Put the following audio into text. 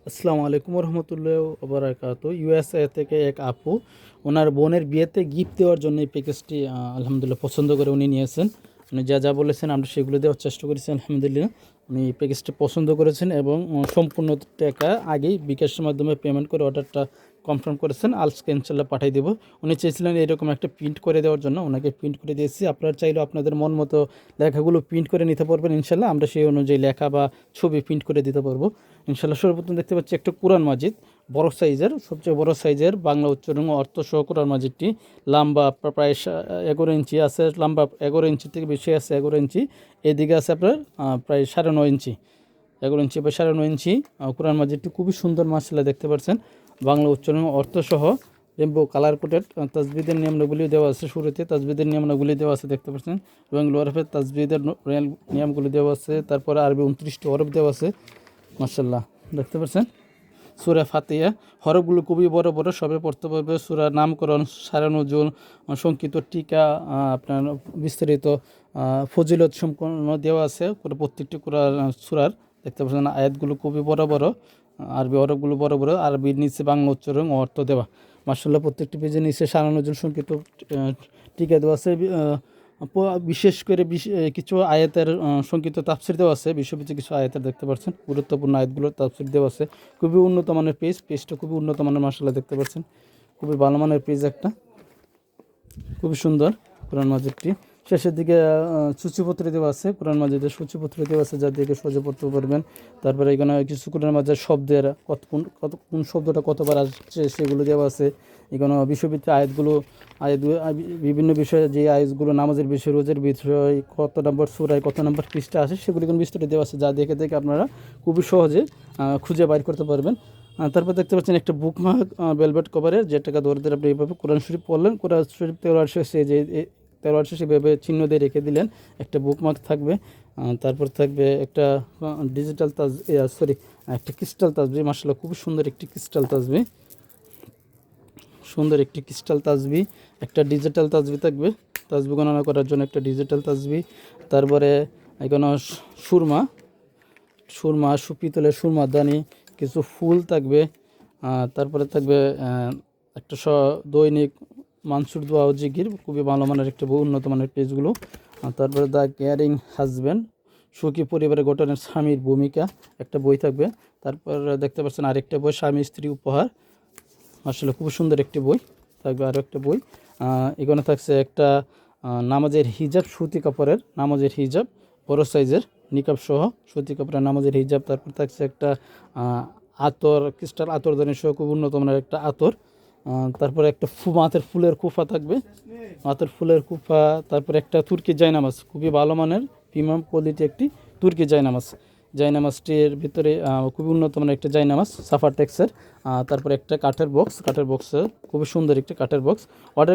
আসসালামু আলাইকুম রহমতুল্লাহ ওবরাকাতু। ইউএসএ থেকে এক আপু ওনার বোনের বিয়েতে গিফট দেওয়ার জন্য এই প্যাকেজটি আলহামদুলিল্লাহ পছন্দ করে উনি নিয়েছেন। উনি যা যা বলেছেন আমরা সেগুলো দেওয়ার চেষ্টা করেছি। আলহামদুলিল্লাহ উনি এই প্যাকেজটি পছন্দ করেছেন এবং সম্পূর্ণ টাকা আগেই বিকাশের মাধ্যমে পেমেন্ট করে অর্ডারটা কনফার্ম করেছেন। আজকে ইনশাল্লাহ পাঠিয়ে দেবো। উনি চেয়েছিলেন এরকম একটা প্রিন্ট করে দেওয়ার জন্য, ওনাকে প্রিন্ট করে দিয়েছি। আপনারা চাইলেও আপনাদের মন মতো লেখাগুলো প্রিন্ট করে নিতে পারবেন ইনশাল্লাহ। আমরা সেই অনুযায়ী লেখা বা ছবি প্রিন্ট করে দিতে পারবো ইনশাল্লাহ। সর্বপ্রথম দেখতে পাচ্ছি একটা কোরআন মাজিদ, বড় সাইজের, সবচেয়ে বড় সাইজের বাংলা উচ্চারণ ও অর্থ সহ কোরআন মাজিদটি। লম্বা প্রায় 11 ইঞ্চি আছে, লম্বা 11 ইঞ্চি থেকে বেশি আছে, 11 ইঞ্চি। এদিকে আছে আপনার প্রায় 9.5 ইঞ্চি, 11 ইঞ্চি বা 9.5 ইঞ্চি। কোরআন মাজিদটি খুবই সুন্দর মাশাআল্লাহ, দেখতে পাচ্ছেন। বাংলা উচ্চারণ ও অর্থ সহ রেমবো কালার কোটেড। তাজবিদের নিয়মগুলি দেওয়া আছে, শুরুতে তাজবিদের নিয়মগুলি দেওয়া আছে, দেখতে পাচ্ছেন। এবং লোয়ারফের তাজবিদের নিয়মগুলি দেওয়া আছে। তারপরে আরবি 29টি হরফ দেওয়া আছে মাশাআল্লাহ, দেখতে পাচ্ছেন। সূরা ফাতিহা, হরফগুলো খুবই বড় বড়, সবে পড়তে পারবে। সূরা নামকরণ, সারানুজুল, সংক্ষিপ্ত টিকা, আপনার বিস্তারিত ফজিলত সম্পন্ন দেওয়া আছে প্রত্যেকটি সূরার, দেখতে পাচ্ছেন। আয়াতগুলো খুবই বড় বড়, আরবি হরফগুলো বড় বড়, আরবির নিচে বাংলা উচ্চারণ ও অর্থ দেওয়া মাশাআল্লাহ। প্রত্যেকটি পেজের নিচে সারানুজুল সংক্ষিপ্ত টিকা দেওয়া আছে। বিশেষ করে কিছু আয়াতের সংক্ষিপ্ত তাফসির দেওয়া আছে, বিশ্ববিদ্যালয় কিছু আয়াতের, দেখতে পাচ্ছেন। গুরুত্বপূর্ণ আয়াতগুলোর তাফসির দেওয়া আছে। খুবই উন্নত মানের পেজটা খুবই উন্নত মানের মাশাআল্লাহ, দেখতে পাচ্ছেন। খুবই ভালো মানের পেজ একটা, খুবই সুন্দর কোরআন মাজিদটি। শেষের দিকে সূচিপত্র দেওয়া আছে, কোরআন মাজিদের সূচিপত্র দেওয়া আছে, যা দিকে সহজে পড়তে পারবেন। তারপরে এখানে কিছু কোরআন মাজিদের শব্দের কোন শব্দটা কতবার আসছে সেগুলো দেওয়া আছে। এখানে বিশ্ববিদ্যালয় বিভিন্ন বিষয়ে, যে আয়াতগুলো নামাজের বিষয়, রোজের বিষয়, কত নম্বর সূরায় কত নম্বর পৃষ্ঠা আছে সেগুলো কিন্তু বিস্তারিত দেওয়া আছে, যা দেখে দেখে আপনারা খুবই সহজে খুঁজে বাইর করতে পারবেন। তারপর দেখতে পাচ্ছেন একটা বুকমার্ক ভেলভেট কভারের, যেটাকে ধরে ধরে আপনি এইভাবে কোরআন শরীফ পড়লেন, কোরআন শরীফ তেলাওয়াত শেষে যে তেলাওয়াত শেষে এভাবে চিহ্ন দিয়ে রেখে দিলেন, একটা বুকমার্ক থাকবে। তারপর থাকবে একটা ডিজিটাল একটা ক্রিস্টাল তাসবিহ, মাশাআল্লাহ খুবই সুন্দর একটি ক্রিস্টাল তাসবিহ, সুন্দর একটি ক্রিস্টাল তাসবিহ। একটা ডিজিটাল তাসবিহ থাকবে, তাসবিহ গণনা করার জন্য একটা ডিজিটাল তাসবিহ। তারপরে এখানে সুরমা, পিতলের সুরমা দানি, কিছু ফুল থাকবে। তারপরে থাকবে একটা দৈনিক মানসুর দোয়া ও জিকির, খুবই ভালো মানের একটা উন্নত মানের পেজগুলো। তারপরে দ্য কেয়ারিং হাজব্যান্ড, সুখী পরিবারে গঠনের স্বামীর ভূমিকা, একটা বই থাকবে। তারপর দেখতে পাচ্ছেন আরেকটা বই, স্বামী স্ত্রী উপহার, আসলে খুব সুন্দর একটি বই থাকবে। আরও একটা বই এখানে থাকছে একটা নামাজের হিজাব, সুতি কাপড়ের নামাজের হিজাব, বড় সাইজের নিকাব সহ সুতি কাপড়ের নামাজের হিজাব। তারপর থাকছে একটা আতর, ক্রিস্টাল আতরদানি সহ খুব উন্নত মানের একটা আতর। তারপরে একটা মাথার ফুলের কুফা থাকবে, মাথার ফুলের কুফা। তারপরে একটা তুর্কি জায়নামাজ, খুবই ভালো মানের প্রিমিয়াম কোয়ালিটি একটি তুর্কি জায়নামাজ। জায়নামাজটির ভিতরে খুবই উন্নত মানের একটা জায়নামাজ, সাফার টেক্সের। তারপরে একটা কাঠের বক্স, খুবই সুন্দর একটি কাঠের বক্স অর্ডার